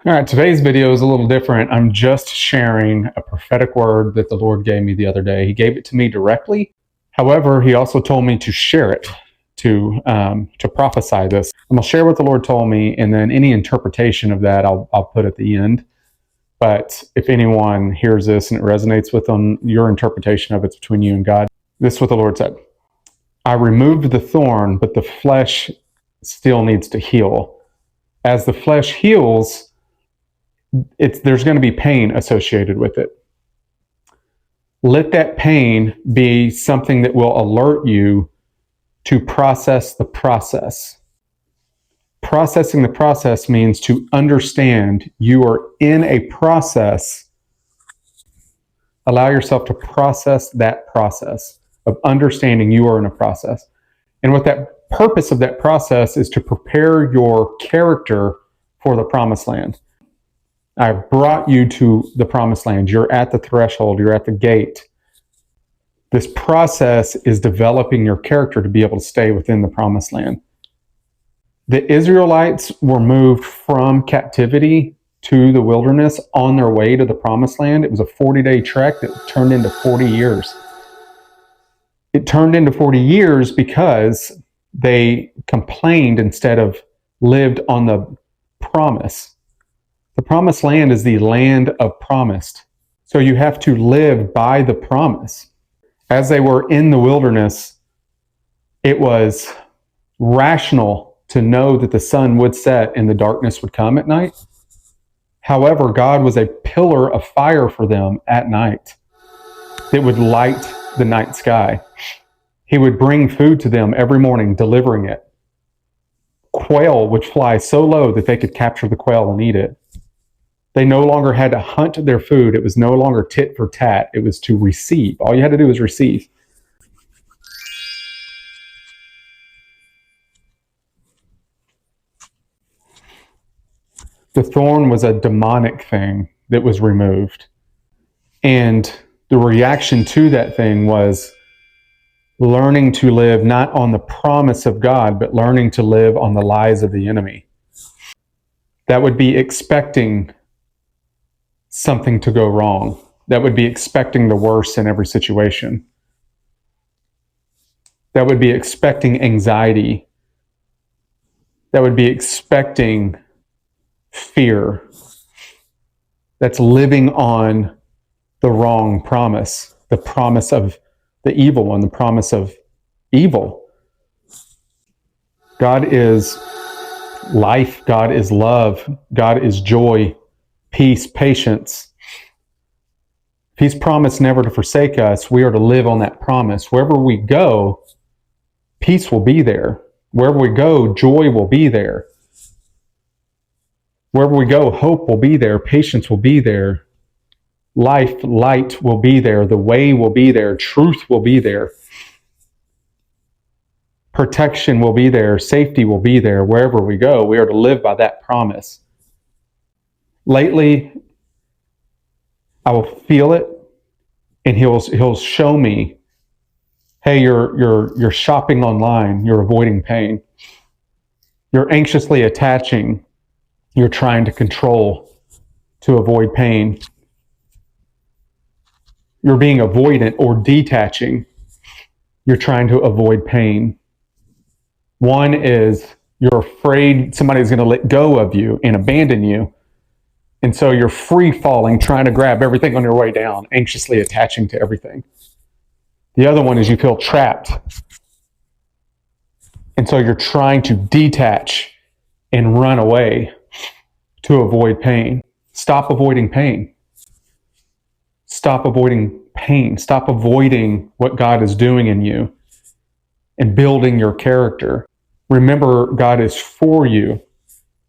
All right, today's video is a little different. I'm just sharing a prophetic word that the Lord gave me the other day. He gave it to me directly. However, he also told me to share it, to prophesy this. I'm going to share what the Lord told me, and then any interpretation of that I'll put at the end. But if anyone hears this and it resonates with them, your interpretation of it's between you and God. This is what the Lord said. I removed the thorn, but the flesh still needs to heal. As the flesh heals, there's going to be pain associated with it. Let that pain be something that will alert you to process the process. Processing the process means to understand you are in a process. Allow yourself to process that process of understanding you are in a process. And what that purpose of that process is to prepare your character for the promised land. I've brought you to the promised land. You're at the threshold. You're at the gate. This process is developing your character to be able to stay within the promised land. The Israelites were moved from captivity to the wilderness on their way to the promised land. It was a 40-day trek that turned into 40 years. It turned into 40 years because they complained instead of lived on the promise. The promised land is the land of promised. So you have to live by the promise. As they were in the wilderness, it was rational to know that the sun would set and the darkness would come at night. However, God was a pillar of fire for them at night that would light the night sky. He would bring food to them every morning, delivering it. Quail would fly so low that they could capture the quail and eat it. They no longer had to hunt their food. It was no longer tit for tat. It was to receive. All you had to do was receive. The thorn was a demonic thing that was removed. And the reaction to that thing was learning to live not on the promise of God, but learning to live on the lies of the enemy. That would be expecting something to go wrong. That would be expecting the worst in every situation. That would be expecting anxiety. That would be expecting fear. That's living on the wrong promise, the promise of the evil one, the promise of evil. God is life. God is love. God is joy, peace, patience. If He's promised never to forsake us, we are to live on that promise. Wherever we go, peace will be there. Wherever we go, joy will be there. Wherever we go, hope will be there. Patience will be there. Life, light will be there. The way will be there. Truth will be there. Protection will be there. Safety will be there. Wherever we go, we are to live by that promise. Lately, I will feel it, and he'll show me, hey, you're shopping online, you're avoiding pain. You're anxiously attaching, you're trying to control to avoid pain. You're being avoidant or detaching, you're trying to avoid pain. One is you're afraid somebody's going to let go of you and abandon you. And so you're free falling, trying to grab everything on your way down, anxiously attaching to everything. The other one is you feel trapped. And so you're trying to detach and run away to avoid pain. Stop avoiding pain. Stop avoiding pain. Stop avoiding what God is doing in you and building your character. Remember, God is for you,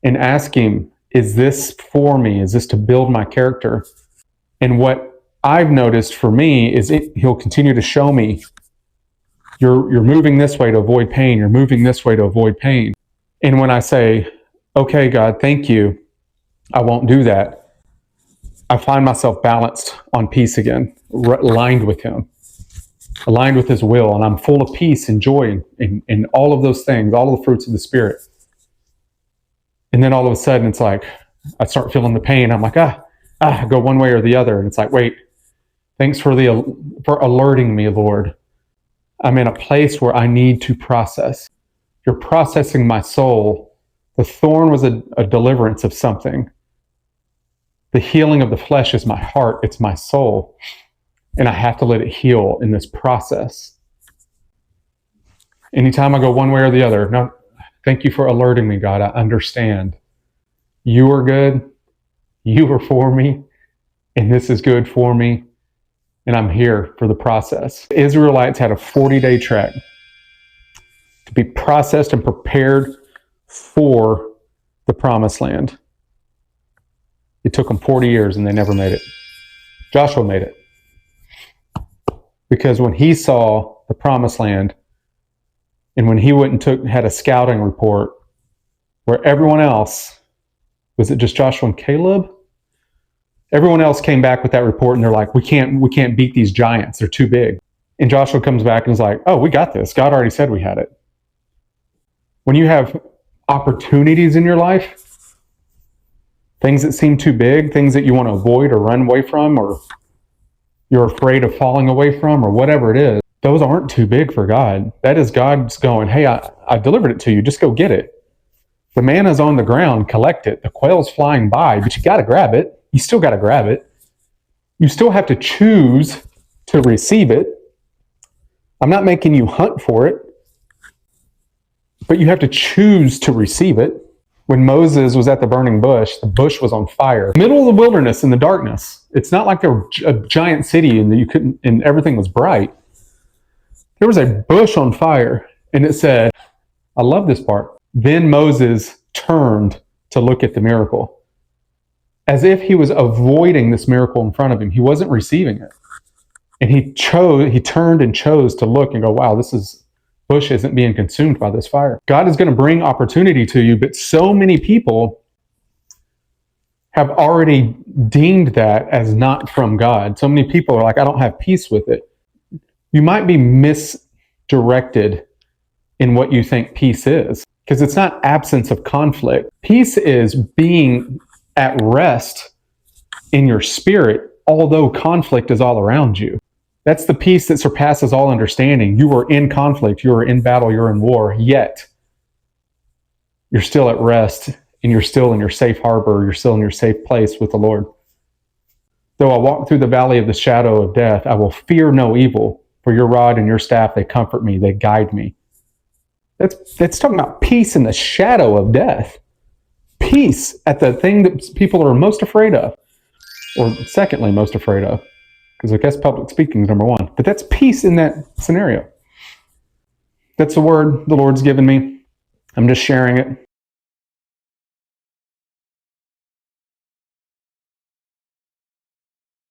and ask Him, is this for me? Is this to build my character? And what I've noticed for me is He'll continue to show me, you're moving this way to avoid pain. You're moving this way to avoid pain. And when I say, okay, God, thank you, I won't do that, I find myself balanced on peace again, aligned with Him, aligned with His will. And I'm full of peace and joy and all of those things, all of the fruits of the Spirit. And then all of a sudden it's like, I start feeling the pain. I'm like, I go one way or the other. And it's like, wait, thanks for alerting me, Lord. I'm in a place where I need to process. You're processing my soul. The thorn was a deliverance of something. The healing of the flesh is my heart. It's my soul. And I have to let it heal in this process. Anytime I go one way or the other, no, thank you for alerting me, God. I understand. You are good. You are for me. And this is good for me. And I'm here for the process. The Israelites had a 40-day trek to be processed and prepared for the promised land. It took them 40 years and they never made it. Joshua made it. Because when he saw the promised land, and when he went and had a scouting report where everyone else, was it just Joshua and Caleb? Everyone else came back with that report and they're like, we can't beat these giants. They're too big. And Joshua comes back and is like, oh, we got this. God already said we had it. When you have opportunities in your life, things that seem too big, things that you want to avoid or run away from, or you're afraid of falling away from, or whatever it is, those aren't too big for God. That is God's going, hey, I delivered it to you. Just go get it. The manna's on the ground, collect it. The quail's flying by, but you got to grab it. You still got to grab it. You still have to choose to receive it. I'm not making you hunt for it, but you have to choose to receive it. When Moses was at the burning bush, the bush was on fire. Middle of the wilderness in the darkness. It's not like there were a giant city and everything was bright. There was a bush on fire, and it said, I love this part. Then Moses turned to look at the miracle. As if he was avoiding this miracle in front of him. He wasn't receiving it. And he turned and chose to look and go, wow, bush isn't being consumed by this fire. God is going to bring opportunity to you, but so many people have already deemed that as not from God. So many people are like, I don't have peace with it. You might be misdirected in what you think peace is, because it's not absence of conflict. Peace is being at rest in your spirit, although conflict is all around you. That's the peace that surpasses all understanding. You are in conflict, you are in battle, you're in war, yet you're still at rest, and you're still in your safe harbor, you're still in your safe place with the Lord. Though I walk through the valley of the shadow of death, I will fear no evil, for your rod and your staff, they comfort me, they guide me. That's talking about peace in the shadow of death. Peace at the thing that people are most afraid of, or secondly most afraid of, because I guess public speaking is number one. But that's peace in that scenario. That's the word the Lord's given me. I'm just sharing it.